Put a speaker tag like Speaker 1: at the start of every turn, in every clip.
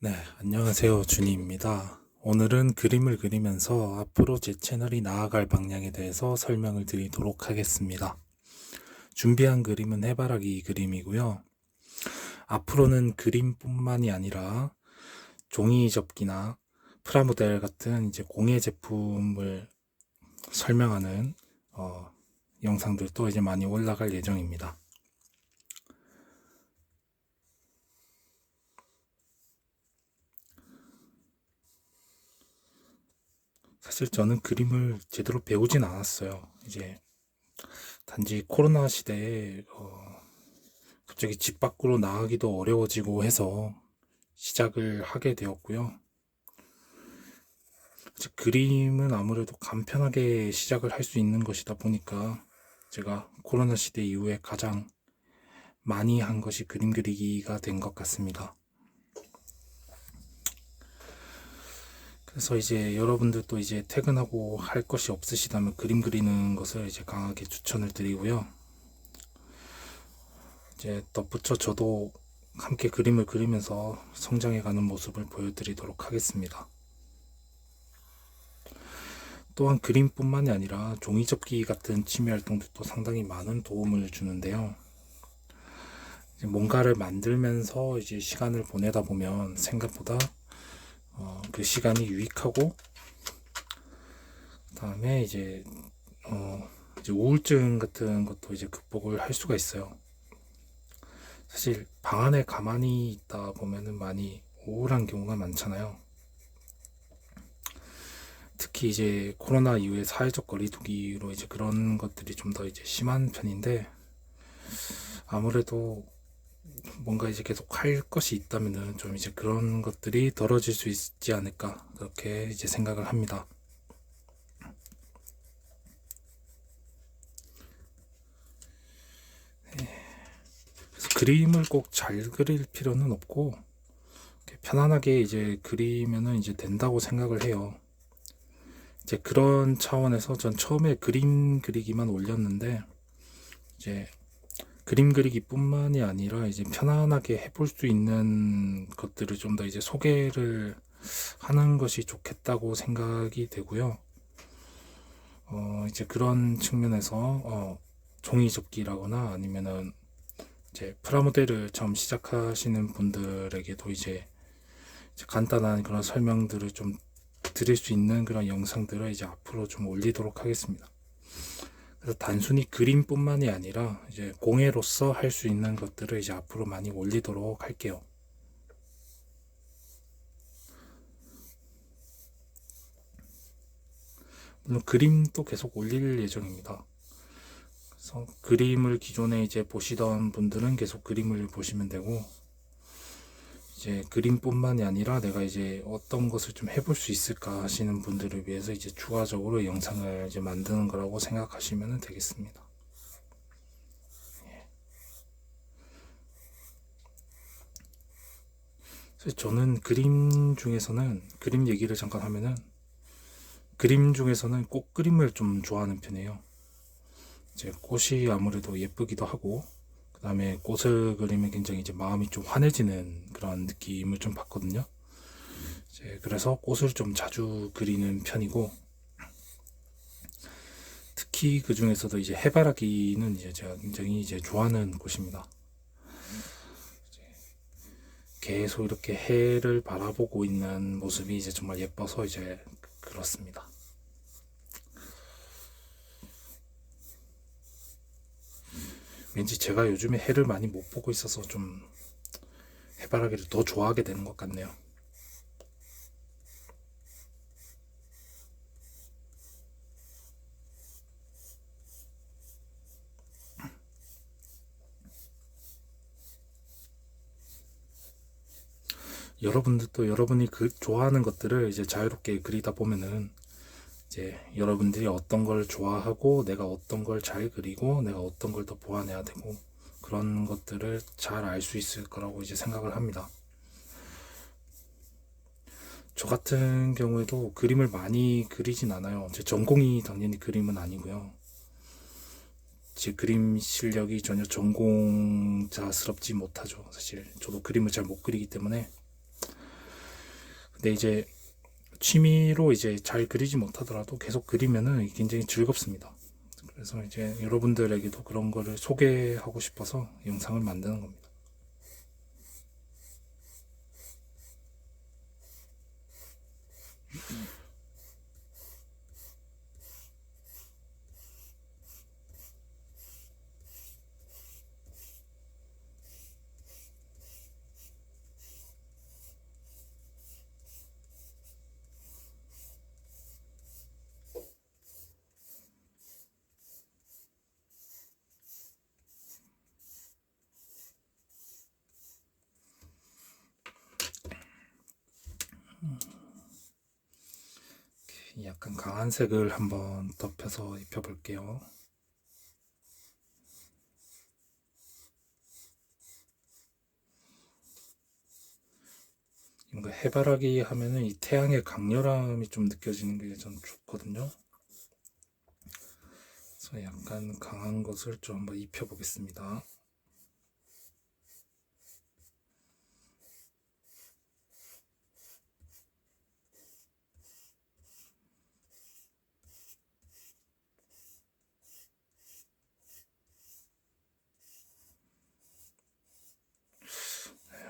Speaker 1: 네, 안녕하세요. 준이입니다. 오늘은 그림을 그리면서 앞으로 제 채널이 나아갈 방향에 대해서 설명을 드리도록 하겠습니다. 준비한 그림은 해바라기 그림이고요. 앞으로는 그림뿐만이 아니라 종이 접기나 프라모델 같은 이제 공예 제품을 설명하는 영상들도 이제 많이 올라갈 예정입니다. 사실 저는 그림을 제대로 배우진 않았어요. 이제 단지 코로나 시대에 갑자기 집 밖으로 나가기도 어려워지고 해서 시작을 하게 되었고요. 그림은 아무래도 간편하게 시작을 할 수 있는 것이다 보니까 제가 코로나 시대 이후에 가장 많이 한 것이 그림 그리기가 된 것 같습니다. 그래서 이제 여러분들도 이제 퇴근하고 할 것이 없으시다면 그림 그리는 것을 이제 강하게 추천을 드리고요. 이제 덧붙여 저도 함께 그림을 그리면서 성장해가는 모습을 보여드리도록 하겠습니다. 또한 그림뿐만이 아니라 종이접기 같은 취미 활동들도 상당히 많은 도움을 주는데요. 뭔가를 만들면서 이제 시간을 보내다 보면 생각보다 그 시간이 유익하고, 그다음에 이제 우울증 같은 것도 이제 극복을 할 수가 있어요. 사실 방 안에 가만히 있다 보면은 많이 우울한 경우가 많잖아요. 특히 이제 코로나 이후에 사회적 거리두기로 이제 그런 것들이 좀 더 이제 심한 편인데, 아무래도 뭔가 이제 계속 할 것이 있다면은 좀 이제 그런 것들이 덜어질 수 있지 않을까, 그렇게 이제 생각을 합니다. 그래서 그림을 꼭 잘 그릴 필요는 없고 편안하게 이제 그리면은 이제 된다고 생각을 해요. 이제 그런 차원에서 전 처음에 그림 그리기만 올렸는데, 이제 그림 그리기뿐만이 아니라 이제 편안하게 해볼 수 있는 것들을 좀 더 이제 소개를 하는 것이 좋겠다고 생각이 되고요. 이제 그런 측면에서 종이 접기라거나 아니면은 이제 프라모델을 처음 시작하시는 분들에게도 이제 간단한 그런 설명들을 좀 드릴 수 있는 그런 영상들을 이제 앞으로 좀 올리도록 하겠습니다. 그래서 단순히 그림뿐만이 아니라 이제 공예로서 할 수 있는 것들을 이제 앞으로 많이 올리도록 할게요. 물론 그림도 계속 올릴 예정입니다. 그래서 그림을 기존에 이제 보시던 분들은 계속 그림을 보시면 되고, 이제 그림뿐만이 아니라 내가 이제 어떤 것을 좀 해볼 수 있을까 하시는 분들을 위해서 이제 추가적으로 영상을 이제 만드는 거라고 생각하시면 되겠습니다. 그래서 저는 그림 얘기를 잠깐 하면은, 그림 중에서는 꽃 그림을 좀 좋아하는 편이에요. 이제 꽃이 아무래도 예쁘기도 하고, 그 다음에 꽃을 그리면 굉장히 이제 마음이 좀 환해지는 그런 느낌을 좀 받거든요. 이제 그래서 꽃을 좀 자주 그리는 편이고, 특히 그 중에서도 이제 해바라기는 이제 제가 굉장히 이제 좋아하는 꽃입니다. 계속 이렇게 해를 바라보고 있는 모습이 이제 정말 예뻐서 이제 그렇습니다. 왠지 제가 요즘에 해를 많이 못 보고 있어서 좀 해바라기를 더 좋아하게 되는 것 같네요. 여러분들도 여러분이 좋아하는 것들을 이제 자유롭게 그리다 보면은 이제 여러분들이 어떤 걸 좋아하고 내가 어떤 걸 잘 그리고 내가 어떤 걸 더 보완해야 되고 그런 것들을 잘 알 수 있을 거라고 이제 생각을 합니다. 저 같은 경우에도 그림을 많이 그리진 않아요. 제 전공이 당연히 그림은 아니고요. 제 그림 실력이 전혀 전공자스럽지 못하죠. 사실 저도 그림을 잘 못 그리기 때문에 근데 이제 취미로 이제 잘 그리지 못하더라도 계속 그리면은 굉장히 즐겁습니다. 그래서 이제 여러분들에게도 그런 거를 소개하고 싶어서 영상을 만드는 겁니다. 약간 강한 색을 한번 덮여서 입혀볼게요. 뭔가 해바라기 하면은 이 태양의 강렬함이 좀 느껴지는 게 전 좋거든요. 그래서 약간 강한 것을 좀 한번 입혀보겠습니다.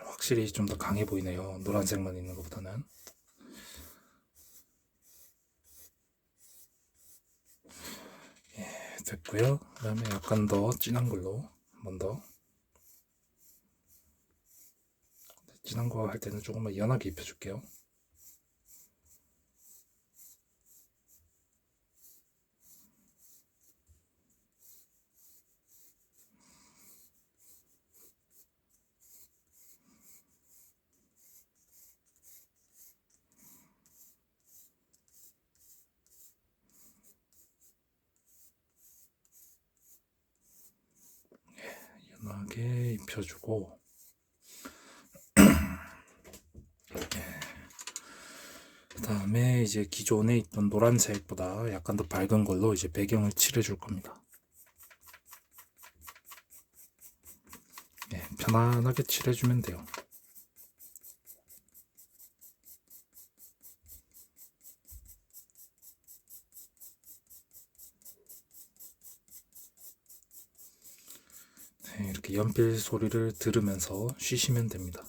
Speaker 1: 확실히 좀 더 강해 보이네요. 노란색만 있는 것보다는. 됐고요. 그 다음에 약간 더 진한 걸로 한 번 더. 진한 거 할 때는 조금만 연하게 입혀줄게요. 연하게 입혀주고, 그 다음에 이제 기존에 있던 노란색보다 약간 더 밝은 걸로 이제 배경을 칠해줄 겁니다. 편안하게 칠해주면 돼요. 이렇게 연필 소리를 들으면서 쉬시면 됩니다.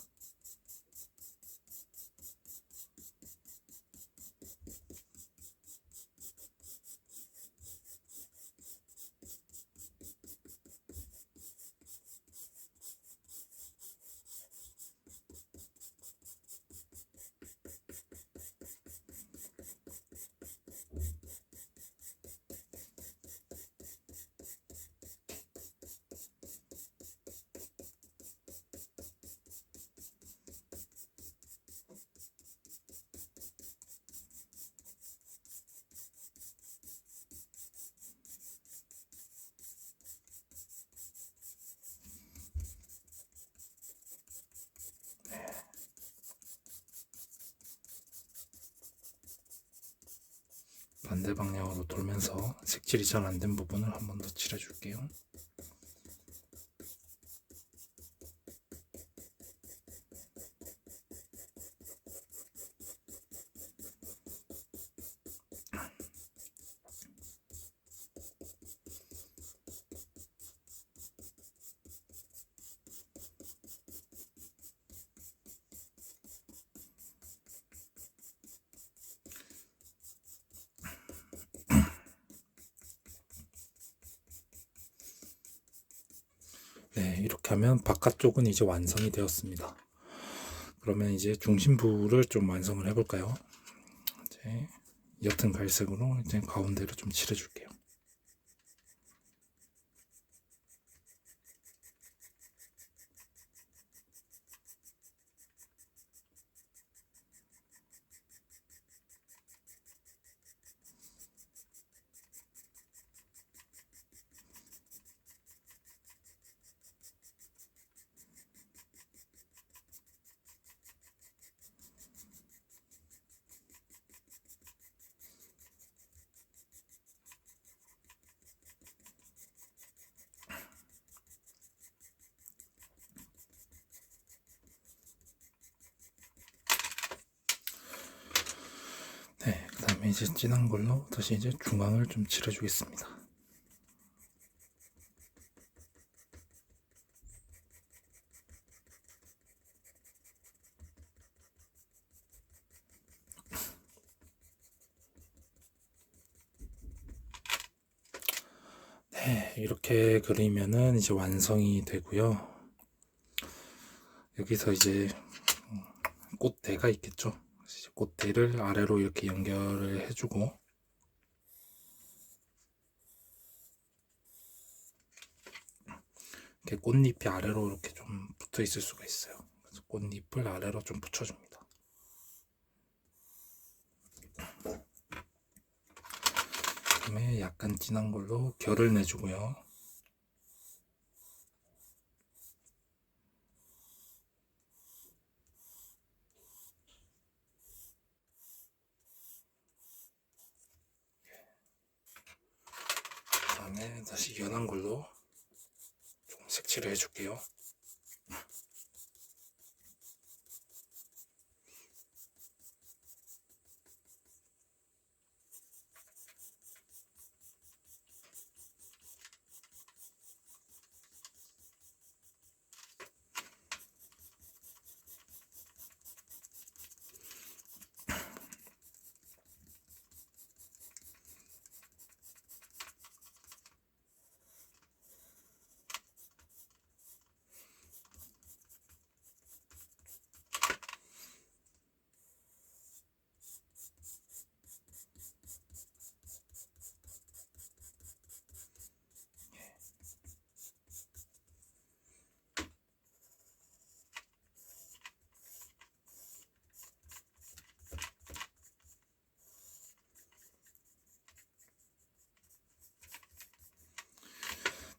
Speaker 1: 반대 방향으로 돌면서 색칠이 잘 안 된 부분을 한 번 더 칠해줄게요. 네, 이렇게 하면 바깥쪽은 이제 완성이 되었습니다. 그러면 이제 중심부를 좀 완성을 해볼까요? 이제 옅은 갈색으로 이제 가운데를 좀 칠해줄게요. 그다음에 이제 진한 걸로 다시 이제 중앙을 좀 칠해주겠습니다. 네, 이렇게 그리면은 이제 완성이 되고요. 여기서 이제 꽃대가 있겠죠. 이제 꽃대를 아래로 이렇게 연결을 해주고, 이렇게 꽃잎이 아래로 이렇게 좀 붙어 있을 수가 있어요. 그래서 꽃잎을 아래로 좀 붙여줍니다. 그다음에 약간 진한 걸로 결을 내주고요. 그다음에 다시 연한 걸로 조금 색칠을 해줄게요.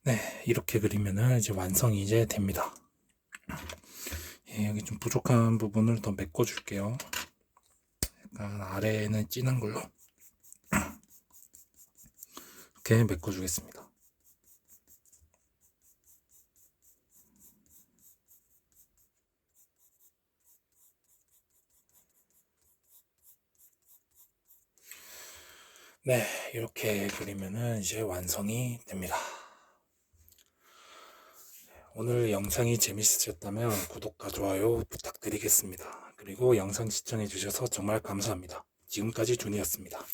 Speaker 1: 네, 이렇게 그리면은 이제 완성이 이제 됩니다. 예, 여기 좀 부족한 부분을 더 메꿔줄게요. 약간 아래에는 진한 걸로 이렇게 메꿔주겠습니다. 네, 이렇게 그리면은 이제 완성이 됩니다. 오늘 영상이 재밌으셨다면 구독과 좋아요 부탁드리겠습니다. 그리고 영상 시청해주셔서 정말 감사합니다. 지금까지 준이었습니다.